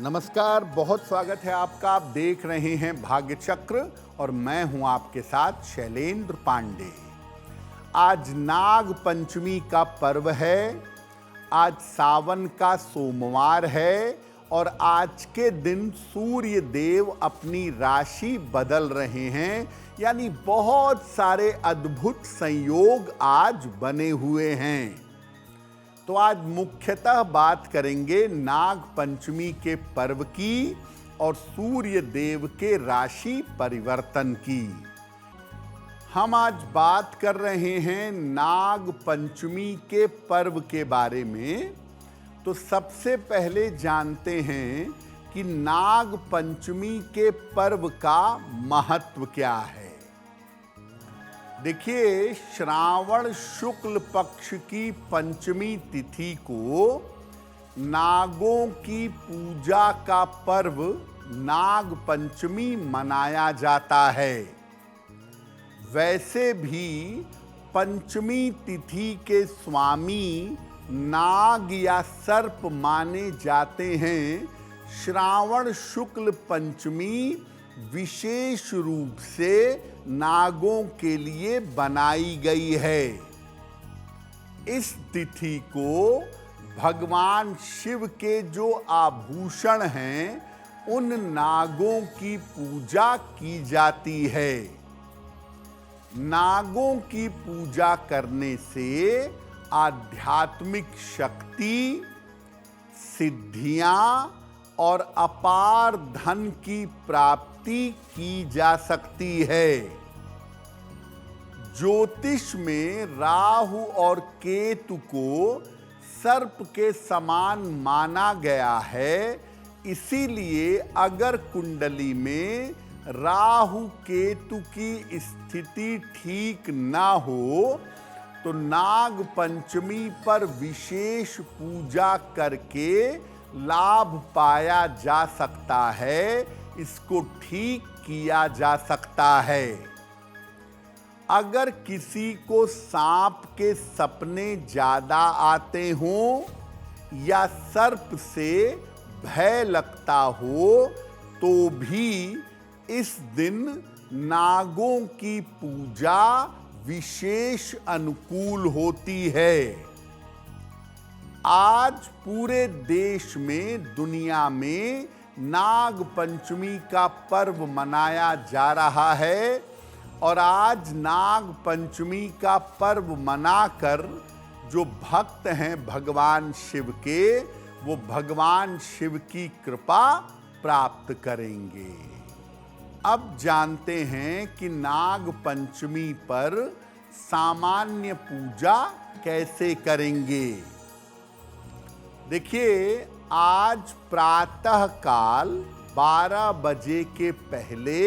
नमस्कार, बहुत स्वागत है आपका। आप देख रहे हैं भाग्य चक्र और मैं हूं आपके साथ शैलेंद्र पांडे। आज नाग पंचमी का पर्व है। आज सावन का सोमवार है और आज के दिन सूर्य देव अपनी राशि बदल रहे हैं, यानी बहुत सारे अद्भुत संयोग आज बने हुए हैं। तो आज मुख्यतः बात करेंगे नाग पंचमी के पर्व की और सूर्य देव के राशि परिवर्तन की। हम आज बात कर रहे हैं नाग पंचमी के पर्व के बारे में। तो सबसे पहले जानते हैं कि नाग पंचमी के पर्व का महत्व क्या है। देखिए, श्रावण शुक्ल पक्ष की पंचमी तिथि को नागों की पूजा का पर्व नाग पंचमी मनाया जाता है। वैसे भी पंचमी तिथि के स्वामी नाग या सर्प माने जाते हैं। श्रावण शुक्ल पंचमी विशेष रूप से नागों के लिए बनाई गई है। इस तिथि को भगवान शिव के जो आभूषण हैं, उन नागों की पूजा की जाती है। नागों की पूजा करने से आध्यात्मिक शक्ति, सिद्धियां और अपार धन की प्राप्ति की जा सकती है। ज्योतिष में राहु और केतु को सर्प के समान माना गया है। इसीलिए अगर कुंडली में राहु केतु की स्थिति ठीक ना हो तो नाग पंचमी पर विशेष पूजा करके लाभ पाया जा सकता है, इसको ठीक किया जा सकता है। अगर किसी को सांप के सपने ज्यादा आते हों या सर्प से भय लगता हो तो भी इस दिन नागों की पूजा विशेष अनुकूल होती है। आज पूरे देश में, दुनिया में नाग पंचमी का पर्व मनाया जा रहा है और आज नाग पंचमी का पर्व मनाकर जो भक्त हैं भगवान शिव के, वो भगवान शिव की कृपा प्राप्त करेंगे। अब जानते हैं कि नाग पंचमी पर सामान्य पूजा कैसे करेंगे। देखिए, आज प्रातः काल 12 बजे के पहले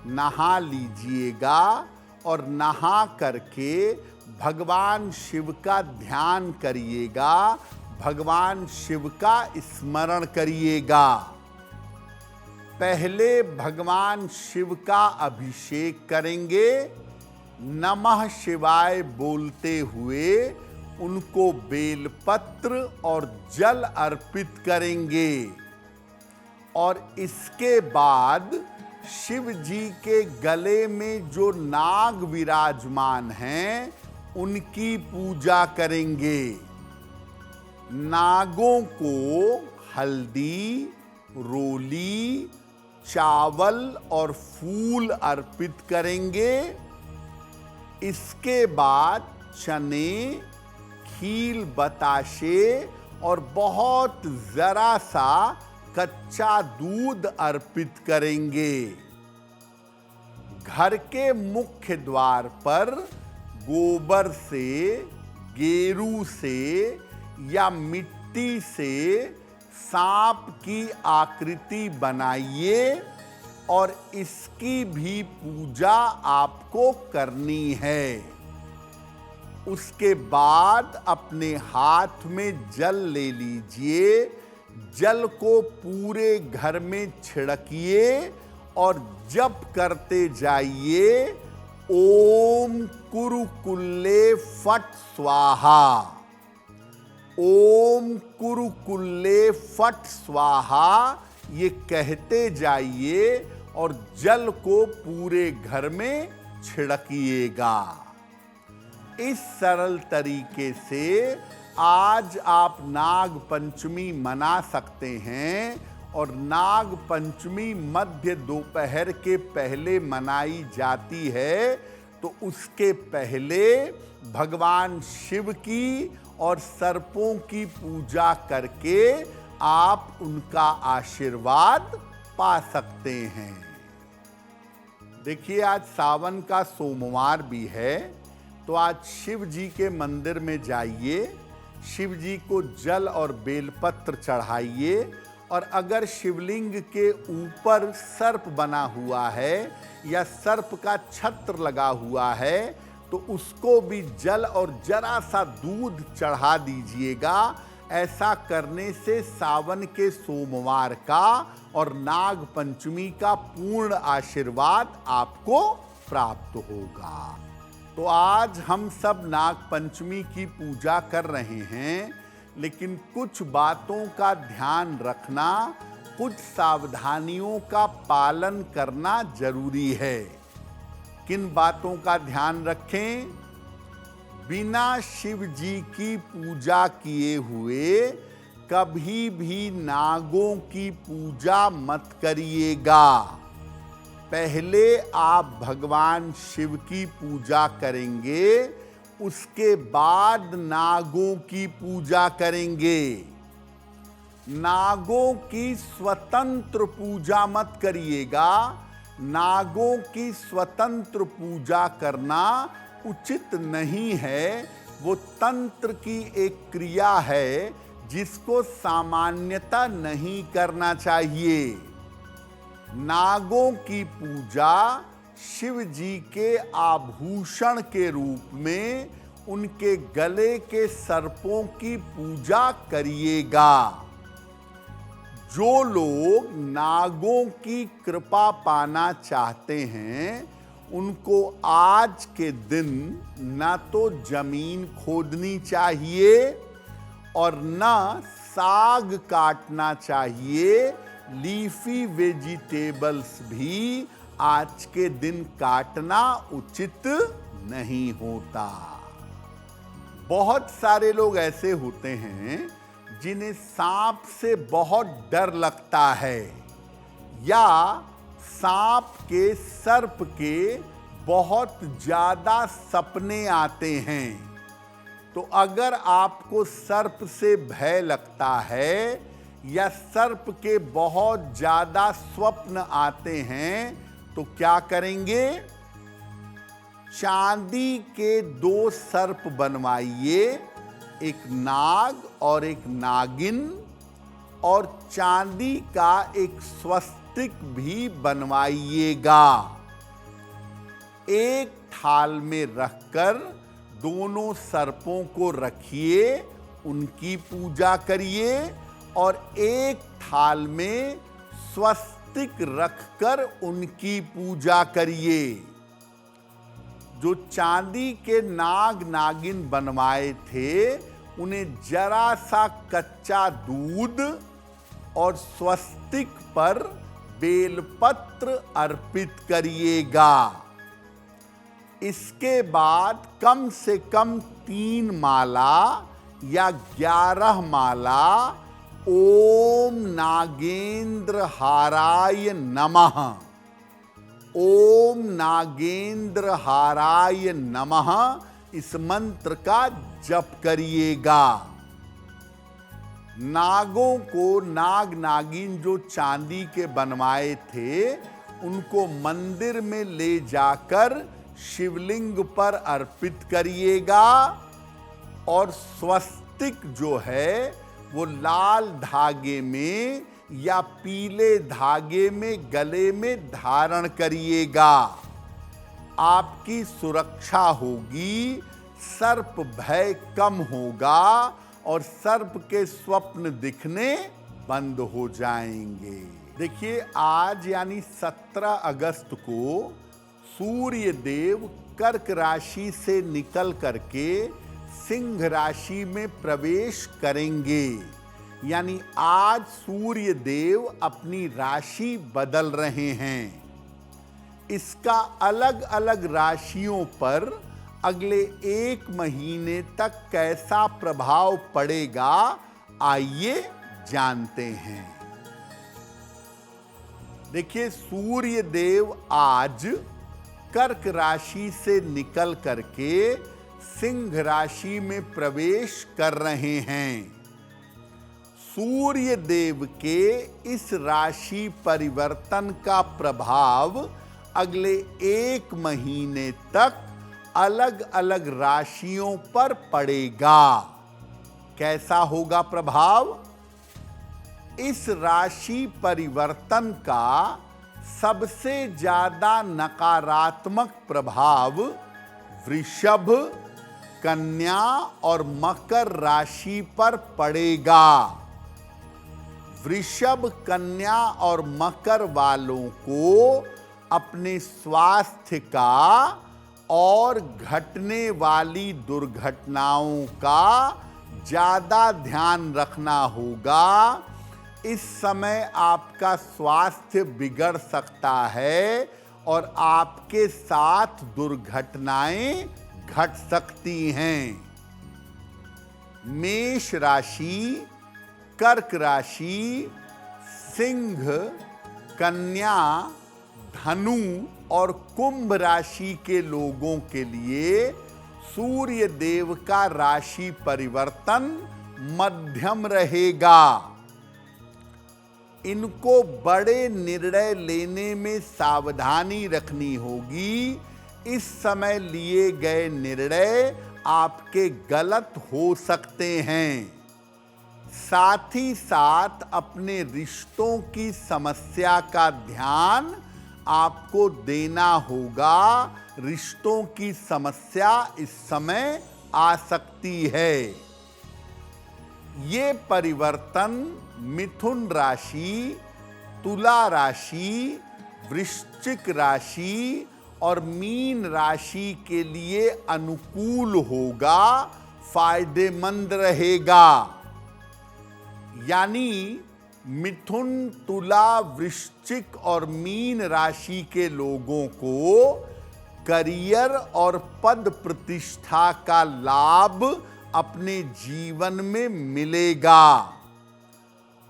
नहा लीजिएगा और नहा करके भगवान शिव का ध्यान करिएगा, भगवान शिव का स्मरण करिएगा। पहले भगवान शिव का अभिषेक करेंगे, नमः शिवाय बोलते हुए उनको बेलपत्र और जल अर्पित करेंगे और इसके बाद शिव जी के गले में जो नाग विराजमान हैं, उनकी पूजा करेंगे। नागों को हल्दी, रोली, चावल और फूल अर्पित करेंगे। इसके बाद चने, खील बताशे और बहुत जरा सा कच्चा दूध अर्पित करेंगे। घर के मुख्य द्वार पर गोबर से, गेरू से या मिट्टी से सांप की आकृति बनाइए और इसकी भी पूजा आपको करनी है। उसके बाद अपने हाथ में जल ले लीजिए, जल को पूरे घर में छिड़किए और जप करते जाइए, ओम कुरुकुल्ले फट स्वाहा। ओम कुरुकुल्ले फट स्वाहा ये कहते जाइए और जल को पूरे घर में छिड़किएगा। इस सरल तरीके से आज आप नाग पंचमी मना सकते हैं और नाग पंचमी मध्य दोपहर के पहले मनाई जाती है, तो उसके पहले भगवान शिव की और सर्पों की पूजा करके आप उनका आशीर्वाद पा सकते हैं। देखिए, आज सावन का सोमवार भी है, तो आज शिव जी के मंदिर में जाइए, शिव जी को जल और बेलपत्र चढ़ाइए और अगर शिवलिंग के ऊपर सर्प बना हुआ है या सर्प का छत्र लगा हुआ है तो उसको भी जल और जरा सा दूध चढ़ा दीजिएगा। ऐसा करने से सावन के सोमवार का और नाग पंचमी का पूर्ण आशीर्वाद आपको प्राप्त होगा। तो आज हम सब नाग पंचमी की पूजा कर रहे हैं, लेकिन कुछ बातों का ध्यान रखना, कुछ सावधानियों का पालन करना जरूरी है। किन बातों का ध्यान रखें? बिना शिव जी की पूजा किए हुए कभी भी नागों की पूजा मत करिएगा। पहले आप भगवान शिव की पूजा करेंगे, उसके बाद नागों की पूजा करेंगे। नागों की स्वतंत्र पूजा मत करिएगा। नागों की स्वतंत्र पूजा करना उचित नहीं है। वो तंत्र की एक क्रिया है जिसको सामान्यतः नहीं करना चाहिए। नागों की पूजा शिव जी के आभूषण के रूप में उनके गले के सर्पों की पूजा करिएगा। जो लोग नागों की कृपा पाना चाहते हैं उनको आज के दिन न तो जमीन खोदनी चाहिए और न साग काटना चाहिए। लीफी वेजिटेबल्स भी आज के दिन काटना उचित नहीं होता। बहुत सारे लोग ऐसे होते हैं जिन्हें सांप से बहुत डर लगता है या सांप के सर्प के बहुत ज्यादा सपने आते हैं। तो अगर आपको सर्प से भय लगता है या सर्प के बहुत ज्यादा स्वप्न आते हैं तो क्या करेंगे? चांदी के 2 सर्प बनवाइए, एक नाग और एक नागिन, और चांदी का एक स्वस्तिक भी बनवाइएगा। एक थाल में रखकर दोनों सर्पों को रखिए, उनकी पूजा करिए और एक थाल में स्वस्तिक रखकर उनकी पूजा करिए। जो चांदी के नाग नागिन बनवाए थे उन्हें जरा सा कच्चा दूध और स्वस्तिक पर बेलपत्र अर्पित करिएगा। इसके बाद कम से कम 3 माला या 11 माला ओम नागेंद्र हाराय नमः, ओम नागेंद्र हाराय नमः इस मंत्र का जप करिएगा। नागों को नाग नागिन जो चांदी के बनवाए थे उनको मंदिर में ले जाकर शिवलिंग पर अर्पित करिएगा और स्वस्तिक जो है वो लाल धागे में या पीले धागे में गले में धारण करिएगा। आपकी सुरक्षा होगी, सर्प भय कम होगा और सर्प के स्वप्न दिखने बंद हो जाएंगे। देखिए, आज यानी 17 अगस्त को सूर्य देव कर्क राशि से निकल करके सिंह राशि में प्रवेश करेंगे। यानी आज सूर्य देव अपनी राशि बदल रहे हैं। इसका अलग अलग राशियों पर अगले 1 महीने तक कैसा प्रभाव पड़ेगा, आइए जानते हैं। देखिए, सूर्य देव आज कर्क राशि से निकल करके सिंह राशि में प्रवेश कर रहे हैं। सूर्य देव के इस राशि परिवर्तन का प्रभाव अगले 1 महीने तक अलग अलग राशियों पर पड़ेगा। कैसा होगा प्रभाव? इस राशि परिवर्तन का सबसे ज्यादा नकारात्मक प्रभाव वृषभ, कन्या और मकर राशि पर पड़ेगा। वृषभ, कन्या और मकर वालों को अपने स्वास्थ्य का और घटने वाली दुर्घटनाओं का ज्यादा ध्यान रखना होगा। इस समय आपका स्वास्थ्य बिगड़ सकता है और आपके साथ दुर्घटनाएं घट सकती हैं। मेष राशि, कर्क राशि, सिंह, कन्या, धनु और कुंभ राशि के लोगों के लिए सूर्य देव का राशि परिवर्तन मध्यम रहेगा। इनको बड़े निर्णय लेने में सावधानी रखनी होगी। इस समय लिए गए निर्णय आपके गलत हो सकते हैं। साथ ही साथ अपने रिश्तों की समस्या का ध्यान आपको देना होगा। रिश्तों की समस्या इस समय आ सकती है। ये परिवर्तन मिथुन राशि, तुला राशि, वृश्चिक राशि और मीन राशि के लिए अनुकूल होगा, फायदेमंद रहेगा। यानी मिथुन, तुला, वृश्चिक और मीन राशि के लोगों को करियर और पद प्रतिष्ठा का लाभ अपने जीवन में मिलेगा।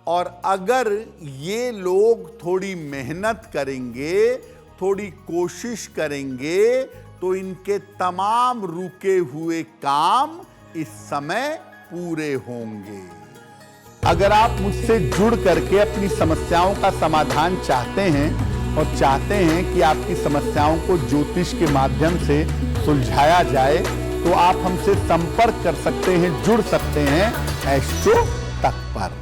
और अगर ये लोग थोड़ी मेहनत करेंगे, थोड़ी कोशिश करेंगे, तो इनके तमाम रुके हुए काम इस समय पूरे होंगे। अगर आप मुझसे जुड़ करके अपनी समस्याओं का समाधान चाहते हैं और चाहते हैं कि आपकी समस्याओं को ज्योतिष के माध्यम से सुलझाया जाए, तो आप हमसे संपर्क कर सकते हैं, जुड़ सकते हैं एस्ट्रो तक पर।